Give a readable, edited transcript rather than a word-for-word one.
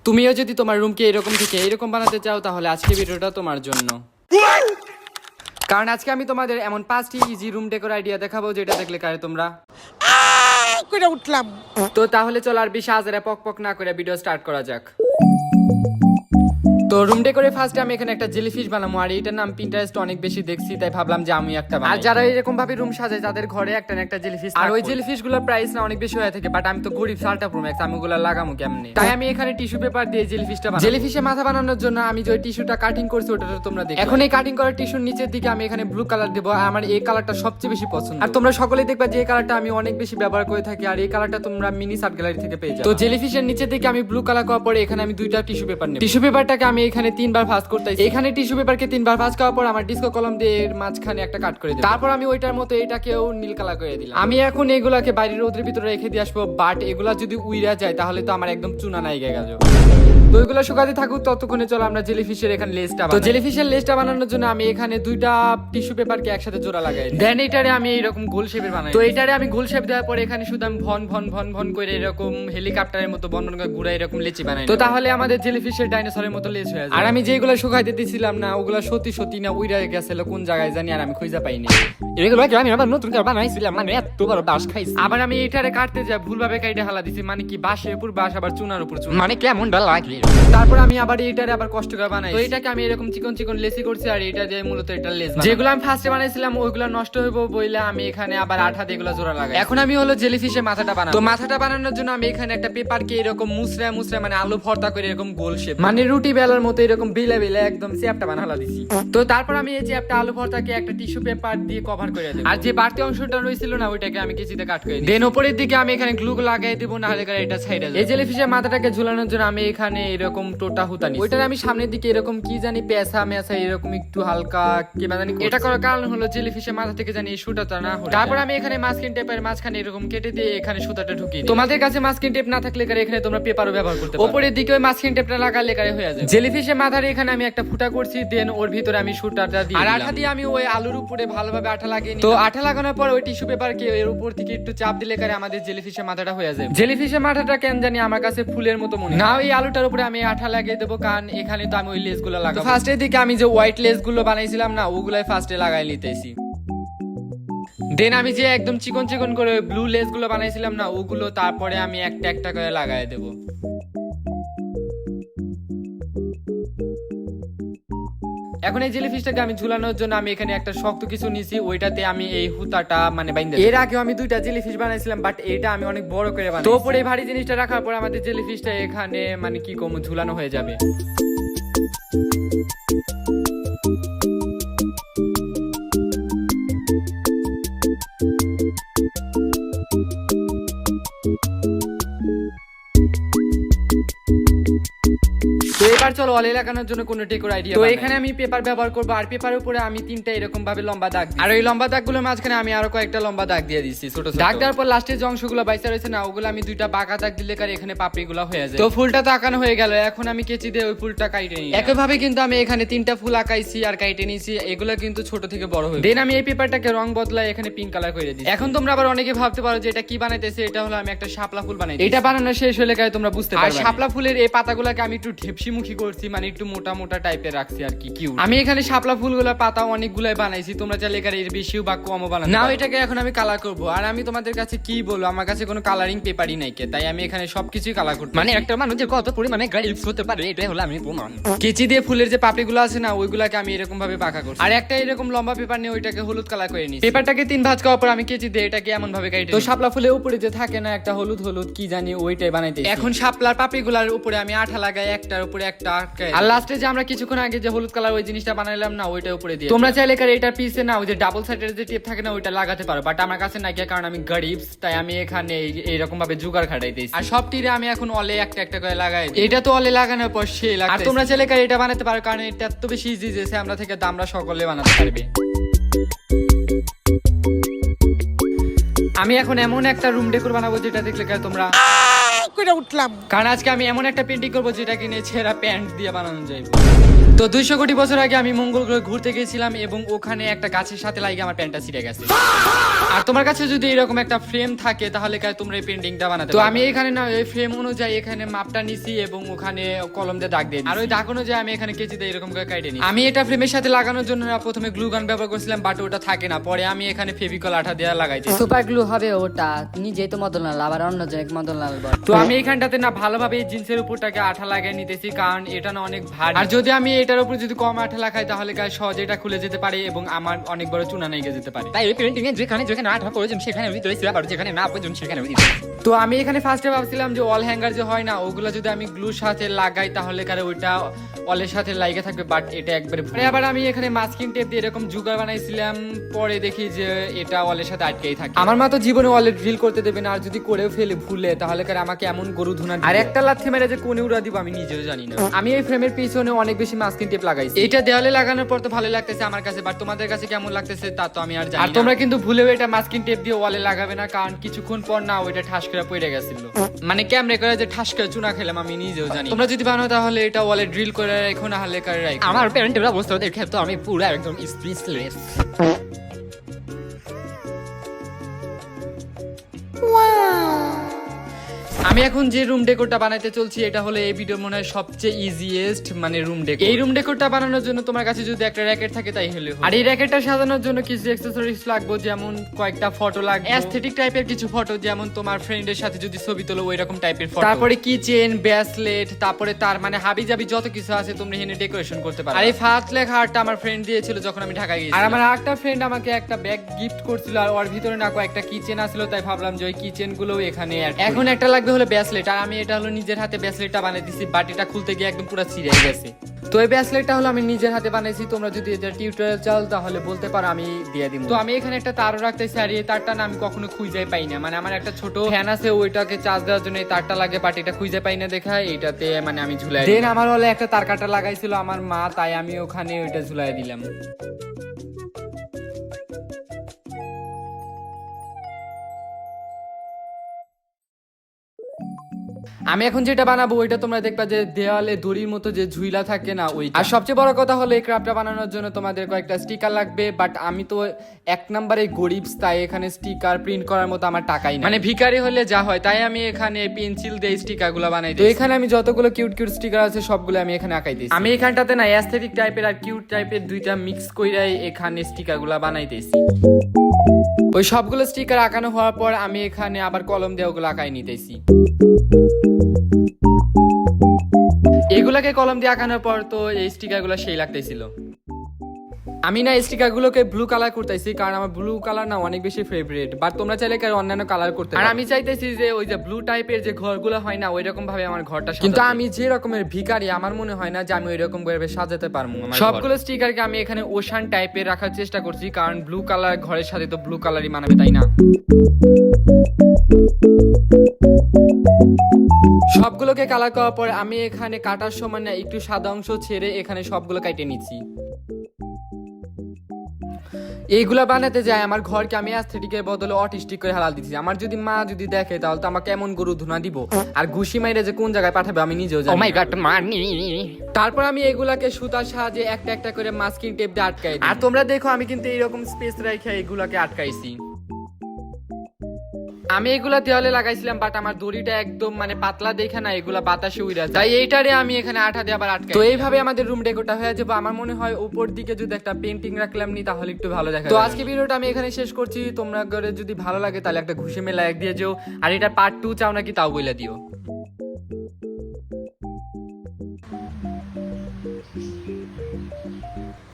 তুমিও যদি তোমার রুমকে এরকম থেকে এরকম বানাতে চাও তাহলে আজকে ভিডিওটা তোমার জন্য। কারণ আজকে আমি তোমাদের এমন 5টি ইজি রুম ডেকোর আইডিয়া দেখাবো যেটা দেখলে কারে তোমরা করে উঠলাম। তো তাহলে চল আর বেশি আজারে পক পক না করে ভিডিও স্টার্ট করা যাক। তো রুম ডেকোরে ফার্স্টে আমি এখানে একটা জেলিফিশ বানাবো, আর এটার নাম পিন্টারেস্ট অনেক বেশি দেখছি তাই ভাবলাম যে আমি একটা বানাই। আর যারা এরকম ভাবে রুম সাজায় তাদের ঘরে একটা না একটা জেলিফিশ, আর ওই জেলিফিশ গুলোর প্রাইস না অনেক বেশি হয়ে থাকে, বাট আমি তো গরিব সালটা প্রো ম্যাক্স, আমি ওগুলা লাগামো কেমনে? তাই আমি এখানে টিস্যু পেপার দিয়ে জেলিফিশটা বানাবো। জেলিফিশে মাথা বানানোর জন্য আমি যে টিস্যুটা কাটিং করছি ওটা তোমরা দেখো। এখন এই কাটিং করা টিস্যুর নিচের দিকে আমি এখানে ব্লু কালার দেবো, আর আমার এই কালারটা সবচেয়ে বেশি পছন্দ। আর তোমরা সকলেই দেখবা যে এই কালারটা আমি অনেক বেশি ব্যবহার করে থাকি, আর এই কালারটা তোমরা মিনি সার্ট গ্যালারি থেকে পেয়ে যাবে। তো জেলিফিশের নিচের দিকে আমি ব্লু কালার করার পরে এখানে আমি দুইটা টিস্যু পেপার নেব। টিস্যু পেপারটাকে আমি এখানে 3বার ভাঁজ করতেছি। এখানে টিস্যু পেপারকে 3বার ভাঁজ করার পর আমার ডিস্কো কলম দিয়ে এর মাঝখানে একটা কাট করে দেব। তারপর আমি ওইটার মতো এটাকেও নীল কালার করে দিলাম। আমি এখন এগুলাকে বাইরের রোদের ভিতরে রেখে দিয়ে আসবো, বাট এগুলা যদি উইরা যায় তাহলে তো আমার একদম চুনা নাইগে গেল। তো এগুলো শুকাতে থাকুক, ততক্ষণে চলো আমরা জেলিফিশের এখানে লেজটা বানাই। তো জেলিফিশের লেজটা বানানোর জন্য আমি এখানে দুইটা টিস্যু পেপারকে একসাথে জোড়া লাগাই, দেন এটারে আমি এইরকম গোল শেপের বানাই। তো এটারে আমি গোল শেপ দেওয়ার পরে এখানে শুধু আমি ভন ভন ভন ভন করে এরকম হেলিকপ্টারের মতো বন বন করে ঘুরে এরকম লেচি বানাই। তো তাহলে আমাদের জেলিফিশের ডাইনোসরের মতো লেজ হয়ে যায়। আর আমি যেগুলো শুকাইতে দিছিলাম না ওগুলো সত্যি সত্যি না উইরা গেছিল কোন জায়গায় জানি, আর আমি খুঁজে পাইনি। এগুলো আমি আবার নতুন করে বানাইছিলাম, মানে এত বড় বাঁশ খাইছি। আবার আমি এটারে কাটতে যা ভুলভাবে কাইটে হালা দিছি, মানে কি বাঁশের উপর বাঁশ আবার চুনার উপর চুনা, মানে কেমন ডা লাগে। তারপর আমি আবার এটারে আবার কষ্ট করে বানাই। তো এটাকে আমি এরকম চিকন চিকন লেসি করছি, আর এটা দিয়ে মূলত এটা লেস বানাই। যেগুলো আমি ফার্স্টে বানাইছিলাম ওইগুলো নষ্ট হইব বইলা আমি এখানে আবার আঠা দিয়ে এগুলো জোড়া লাগাই। এখন আমি হলো জেলিফিশের মাথাটা বানাবো। তো মাথাটা বানানোর জন্য আমি এখানে একটা পেপারকে এরকম মুছরা মুছরা মানে আলু ভর্তা করে এরকম গোল শেপ, মানে রুটি বেলার মতো এরকম বিলে বিলে একদম চ্যাপটা বানালা দিছি। তো তারপর আমি এই চ্যাপটা আলু ভর্তাকে একটা টিস্যু পেপার দিয়ে কভার করে দেব, আর যে বাড়তি অংশটা রইছিল না ওইটাকে আমি কেচিতে কাট করে দিই। দেন উপরের দিকে আমি এখানে গ্লু লাগাই দেব, না হলে এটা ছাইড়া যাবে। এই জেলিফিশের মাথাটাকে ঝুলানোর জন্য আমি এখানে এরকম টোটা হুতা নিই। ওইটার আমি সামনের দিকে এরকম কি জানি পেঁচা মেসা এরকম একটু হালকা কি জানি। এটা করার কারণ হলো জেলিফিশের মাথা থেকে জানি এই সুতাটা না হয়। তারপর আমি এখানে মাস্কিং টেপের মাঝখানে এরকম কেটে দিয়ে এখানে সুতাটা ঢুকিয়ে দিই। তোমাদের কাছে মাস্কিং টেপ না থাকলে এখানে তোমরা পেপারও ব্যবহার করতে পারো। উপরের দিকে ওই মাস্কিং টেপটা লাগালে হয়ে যাবে। জেলিফিশের মাথার এখানে আমি একটা ফুটা করছি, দেন ওর ভিতরে আমি সুতাটা দিই, আর আঠা দিয়ে আমি ওই আলুর উপরে ভালোভাবে আঠা লাগিয়ে নিই। তো আঠা লাগানোর পর ওই টিস্যু পেপারকে এর উপর থেকে একটু চাপ দিলে আমাদের জেলিফিশের মাথাটা হয়ে যাবে। জেলিফিশের মাথাটা কেন জানি আমার কাছে ফুলের মতো মনে হয় না। এই আলুটার উপরে আমি আঠা লাগিয়ে দেবো, কারণ এখানে তো আমি ওই লেস গুলো লাগাবো। ফার্স্টের দিকে আমি যে হোয়াইট লেস গুলো বানাইছিলাম না ওগুলাই ফার্স্টে লাগাই নিতেছি। দেন আমি যে একদম চিকন চিকন করে ব্লু লেস গুলো বানাইছিলাম না ওগুলো তারপরে আমি একটা একটা করে লাগাই দেবো। এখন এই জেলিফিশটাকে আমি ঝুলানোর জন্য আমি এখানে একটা শক্ত কিছু নিছি, ওইটাতে আমি এই হুতাটা মানে বাইন্ধে। এর আগেও আমি দুইটা জেলিফিশ বানাইছিলাম, বাট এটা আমি অনেক বড় করে বানাই। তো উপরে ভারী জিনিসটা রাখার পর আমাদের জেলিফিশটা এখানে মানে কি কম ঝুলানো হয়ে যাবে। তো এবার চলো ওয়ালে লাগানোর জন্য কোনো ডেকোর আইডিয়া। তো এখানে আমি পেপার ব্যবহার করবো, আর পেপারের উপরে আমি 3টা এরকম ভাবে লম্বা দাগ দিই, আর ওই লম্বা দাগগুলোর মাঝখানে আমি আরো কয়েকটা লম্বা দাগ দিয়ে দিচ্ছি ছোট ছোট। দাগ দেওয়ার পর লাস্টের যে অংশগুলো বাইসা রয়েছে না ওগুলো আমি 2টা বাঁকা দাগ দিলে এখানে পাপড়িগুলো হয়ে যায়। তো ফুলটা তো আঁকানো হয়ে গেল, এখন আমি কেচি দিয়ে ওই ফুলটা কাইটে নিই। একইভাবে কিন্তু আমি এখানে 3টা ফুল আঁকাইছি আর কাইটে নিয়েছি, এগুলো কিন্তু ছোট থেকে বড় হয়ে। দেন আমি এই পেপারটাকে রং বদলাই এখানে পিঙ্ক কালার করে দিই। এখন তোমরা আবার অনেকে ভাবতে পারো যে এটা কি বানাইতেছে, এটা হলো আমি একটা শাপলা ফুল বানাই। এটা বানানো শেষ হলে তোমরা বুঝতে পারবে। আর শাপলা ফুলের এই পাতাগুলোকে আমি একটু ঢেপসিমুখী করছি, মানে একটু মোটা মোটা টাইপের রাখছি আর কি কিউট। আমি এখানে শাপলা ফুলগুলোর পাতা অনেকগুলাই বানাইছি, তোমরা চাইলে এর বেশিও বা কমও বানাতে পারো। নাও এটাকে এখন আমি কালার করব, আর আমি তোমাদের কাছে কি বলবো আমার কাছে কোনো কালারিং পেপারই নাই, তাই আমি এখানে সবকিছুই কালার করব। মানে একটা মানুষের কত পরিমাণে গাইডস হতে পারে এটাই হলো আমি প্রমাণ। কেচি দিয়ে ফুলের যে পাপড়িগুলো আছে না ওইগুলাকে আমি এরকম ভাবে বাঁকা করছি, আর একটা এরকম লম্বা পেপার নিয়ে ওইটাকে হলুদ কালার করে নিই। পেপারটাকে 3 ভাঁজ করার পর আমি কেচি দিয়ে এটাকে এমন ভাবে কাটি। তো শাপলা ফুলের উপরে যে থাকে না একটা হলুদ হলুদ কি জানি ওইটাই বানাইতে। এখন শাপলার পাপড়িগুলোর উপরে আমি আঠা লাগাই, একটার উপরে একটা আটকাই, আর লাস্টে যে আমরা কিছুক্ষণ আগে যে হলুদ কালার ওই জিনিসটা বানাইলাম না ওইটা উপরে দিয়ে। তোমরা চাইলে এটার পিছে না ওই যে ডাবল সাইডের যে টেপ থাকে না ওইটা লাগাতে পারো, বাট আমার কাছে নাই, কারণ আমি গরিব, তাই আমি এখানে এইরকম ভাবে জুগাড় খাটাই দিয়েছি। আর সব টিরে আমি এখন অলে একটা একটা করে লাগাই। এটা তো অলে লাগানোর পর সেই লাগে। আর তোমরা চাইলে এটা বানাতে পারো, কারণ এটা এত বেশি ইজি যে আমরা থেকে আমরা সকলে বানাতে পারবে। আমি এখন এমন একটা রুম ডেকোর বানাবো যেটা দেখলে তোমরা করে উঠলাম। কারণ আজকে আমি এমন একটা পেন্টিং করবো যেটা কিনে ছেঁড়া প্যান্ট দিয়ে বানানো যায়। তো 200 কোটি বছর আগে আমি মঙ্গল গ্রহে ঘুরতে গেছিলাম এবং ওখানে একটা গাছের সাথে লাগিয়ে আমার প্যান্টটা ছিঁড়ে গেছে। আর তোমার কাছে যদি এরকম একটা ফ্রেম থাকে তাহলে তোমরা এই পেন্টিংটা বানাতে পারো। তো আমি এখানে না এই ফ্রেম অনুযায়ী এখানে মাপটা নিছি এবং ওখানে কলম দিয়ে দাগ দিয়ে দিই। আর ওই দাগ অনুযায়ী আমি এখানে কেচি দিয়ে এরকম করে কেটে নিই। আমি এটা ফ্রেমের সাথে লাগানোর জন্য না প্রথমে গ্লু গান ব্যবহার করছিলাম, বাট ওটা থাকে না। পরে আমি এখানে ফেভিকল আঠা দিয়ে লাগাই দিই। সুপার গ্লু হবে ওটা, নিজেই তো মদন লাল আবার অন্য জনের মদন লাল বল। তো আমি এখানটাতে না ভালোভাবে এই জিন্সের উপরটাকে আঠা লাগিয়ে নিতেছি, কারণ এটা না অনেক ভারী। আর যদি আমি এটার উপর যদি কম আঠা লাগাই তাহলে গায়ে সহজে এটা খুলে যেতে পারে এবং আমার অনেক বড় চুনা লেগে যেতে পারে। তাই ওই পেন্টিং এ যেখানে যেখানে আঠা প্রয়োজন সেখানে ভিতরে ছিল, আর যেখানে না প্রয়োজন সেখানে ভিতরে। তো আমি এখানে ফার্স্টে ভাবছিলাম যে অল হ্যাঙ্গার যে হয় না ওগুলো যদি আমি গ্লুর সাথে লাগাই তাহলে কারে ওইটা অলের সাথে লাগে থাকবে, বাট এটা একবারে ভুল। আবার আমি এখানে মাস্কিং টেপ দিয়ে এরকম জুগার বানাইছিলাম, পরে দেখি যে এটা অলের সাথে আটকেই থাকে। আমার মা তো জীবনে অলে ড্রিল করতে দেবে না, আর যদি করেও ফেলে ভুলে তাহলে কারে আমাকে এমন গরু ধুনা আর একটা লাথি মেরে যে কোনে উড়া দিব আমি নিজেও জানি না। আমি এই ফ্রেমের পিছনে অনেক বেশি মাস্কিং টেপ লাগাইছি। এটা দেওয়ালে লাগানোর পর তো ভালো লাগতেছে আমার কাছে, বাট তোমাদের কাছে কেমন লাগতেছে তা তো আমি আর জানি না। আর তোমরা কিন্তু ভুলেও এটা মাস্কিং টেপ দিয়ে ওয়ালে লাগাবে না, কারণ কিছুক্ষণ পর না ওইটা ঠাস করে পড়ে গেছিল। মানে ক্যামেরা করে যে ঠাস করে চুনা খেলাম আমি নিজেও জানি। তোমরা যদি বানাও তাহলে এটা ওয়ালে ড্রিল করে রাখো, না হলে করে রাখো। আমার প্যান্টের অবস্থা দেখে তো আমি পুরো একদম স্পিচলেস। আমি এখন যে রুম ডেকোরটা বানাইতে চলছি এটা হলো এই ভিডিওর মনে হয় সবচেয়ে ইজিয়েস্ট মানে রুম ডেকোর। এই রুম ডেকোরটা বানানোর জন্য তোমার কাছে যদি একটা র‍্যাকেট থাকে তাই হলো। আর এই র‍্যাকেটটা সাজানোর জন্য কিছু অ্যাকসেসরিজ লাগবে, যেমন কয়েকটা ফটো লাগবে, অ্যাস্থেটিক টাইপের কিছু ফটো, যেমন তোমার ফ্রেন্ডের সাথে যদি ছবি তোলো ওই রকম টাইপের ফটো। তারপরে কিচেন, ব্রেসলেট, তারপরে তার মানে হাবিজাবি যত কিছু আছে তোমরা এখানে ডেকোরেশন করতে পারো। আর এই ফাহাদ লেখা আর্টটা আমার ফ্রেন্ড দিয়েছিল যখন আমি ঢাকা গিয়েছিলাম। আর আমার আরেকটা ফ্রেন্ড আমাকে একটা ব্যাগ গিফট করছিল, আর ওর ভিতরে না কয়েকটা কিচেন আসলো, তাই ভাবলাম যে ওই কিচেন গুলো এখানে এখন একটা লাগবে হলো ব্রেসলেট। আর আমি এটা হলো নিজের হাতে ব্রেসলেটটা বানিয়ে দিছি, বাট এটা খুলতে গিয়ে একদম পুরো ছিঁড়ে গেছে। তো এই ব্রেসলেটটা হলো আমি নিজের হাতে বানাইছি। তোমরা যদি এটার টিউটোরিয়াল চাও তাহলে বলতে পারো, আমি দিয়ে দিব। তো আমি এখানে একটা তারও রাখতেছি, আর এই তারটা না আমি কখনো খুঁজেই পাই না। মানে আমার একটা ছোট ফ্যান আছে ওইটাকে চার্জ দেওয়ার জন্য এই তারটা লাগে, বাট এটা খুঁজে পাই না দেখা এইটাতে মানে আমি ঝুলাই। দেন আমার হলে একটা তার কাটা লাগাইছিল আমার মা, তাই আমি ওখানে ওইটা ঝুলাই দিলাম। আমি এখন যেটা বানাবো ওইটা তোমরা দেখবা যে দেওয়ালে দড়ির মতো যে ঝুইলা থাকে না ওই। আর সবচেয়ে বড় কথা হলো এই ক্রাফটটা বানানোর জন্য তোমাদের কয়েকটা স্টিকার লাগবে, বাট আমি তো এক নম্বরে গরিব, তাই এখানে স্টিকার প্রিন্ট করার মতো আমার টাকাই না। মানে ভিখারি হলে যা হয়, তাই আমি এখানে পেন্সিল দিয়ে স্টিকার গুলো বানাই দিই। তো এখানে আমি যতগুলো কিউট কিউট স্টিকার আছে সবগুলো আমি এখানে আঁকাই দিয়েছি। আমি এখানটাতে না অ্যাস্থেটিক টাইপের আর কিউট টাইপের দুইটা মিক্স কইরাই এখানে স্টিকার গুলা বানাই দিয়েছি। ওই সবগুলো স্টিকার আঁকানো হওয়ার পর আমি এখানে আবার কলম দিয়ে ওগুলো আঁকাই নিতেছি। এগুলাকে কলম দিয়ে আঁকানোর পর তো এই স্টিকার গুলো সেই লাগতেছিল। আমি না স্টিকার গুলোকে ব্লু কালার করতেছি, কারণ আমার ব্লু কালার না অনেক বেশি ফেভারিট, বাট তোমরা চাইলে অন্যান্য কালার করতে পারো। আর আমি চাইতেছি যে ওই যে ব্লু টাইপের যে ঘরগুলো হয় না ওই রকম ভাবে আমার ঘরটা সাজাতে। কিন্তু আমি যে রকমের ভিখারি আমার মনে হয় না যে আমি ওই রকম ভাবে সাজাতে পারবো। সবগুলো স্টিকারকে আমি এখানে ওশান টাইপের রাখার চেষ্টা করছি, কারণ ব্লু কালার ঘরের সাথে তো ব্লু কালারই মানাবে, তাই না? সবগুলোকে কালার করার পর আমি এখানে কাটার সময় না একটু সাদা অংশ ছেড়ে এখানে সবগুলো কেটে নিচ্ছি। এইগুলা বানাতে যায় আমার ঘরকে আমি অ্যাস্থেটিকের বদলে অটিস্টিক করে হালাল দিচ্ছি। আমার যদি মা যদি দেখে তাহলে তো আমাকে এমন গরু ধুনা দিব, আর ঘুষি মাইরে যে কোন জায়গায় পাঠাবে আমি নিজেও জানি। ও মাই গড মানি। তারপর আমি এগুলাকে সুতার সাহায্যে একটা একটা করে মাস্কিং টেপ দিয়ে আটকাই দিই। আর তোমরা দেখো আমি কিন্তু এইরকম স্পেস রেখে এগুলাকে আটকাইছি। আমি এগুলা দেওয়ালে লাগাইছিলাম, বাট আমার দড়িটা একদম মানে পাতলা দেখে না এগুলা বাতাসে উড়ে যায়, তাই এইটারে আমি এখানে আঠা দিয়ে আবার আটকাই। তো এইভাবে আমাদের রুম ডেকোরটা হয়ে যাবে। আমার মনে হয় উপর দিকে যদি একটা পেন্টিং রাখলাম নি তাহলে একটু ভালো দেখা। তো আজকে ভিডিওটা আমি এখানে শেষ করছি। তোমরা করে যদি ভালো লাগে তাহলে একটা ঘুষি মেলা লাইক দিয়ে যেও, আর এটা পার্ট 2 চাও নাকি তাও বলে দিও।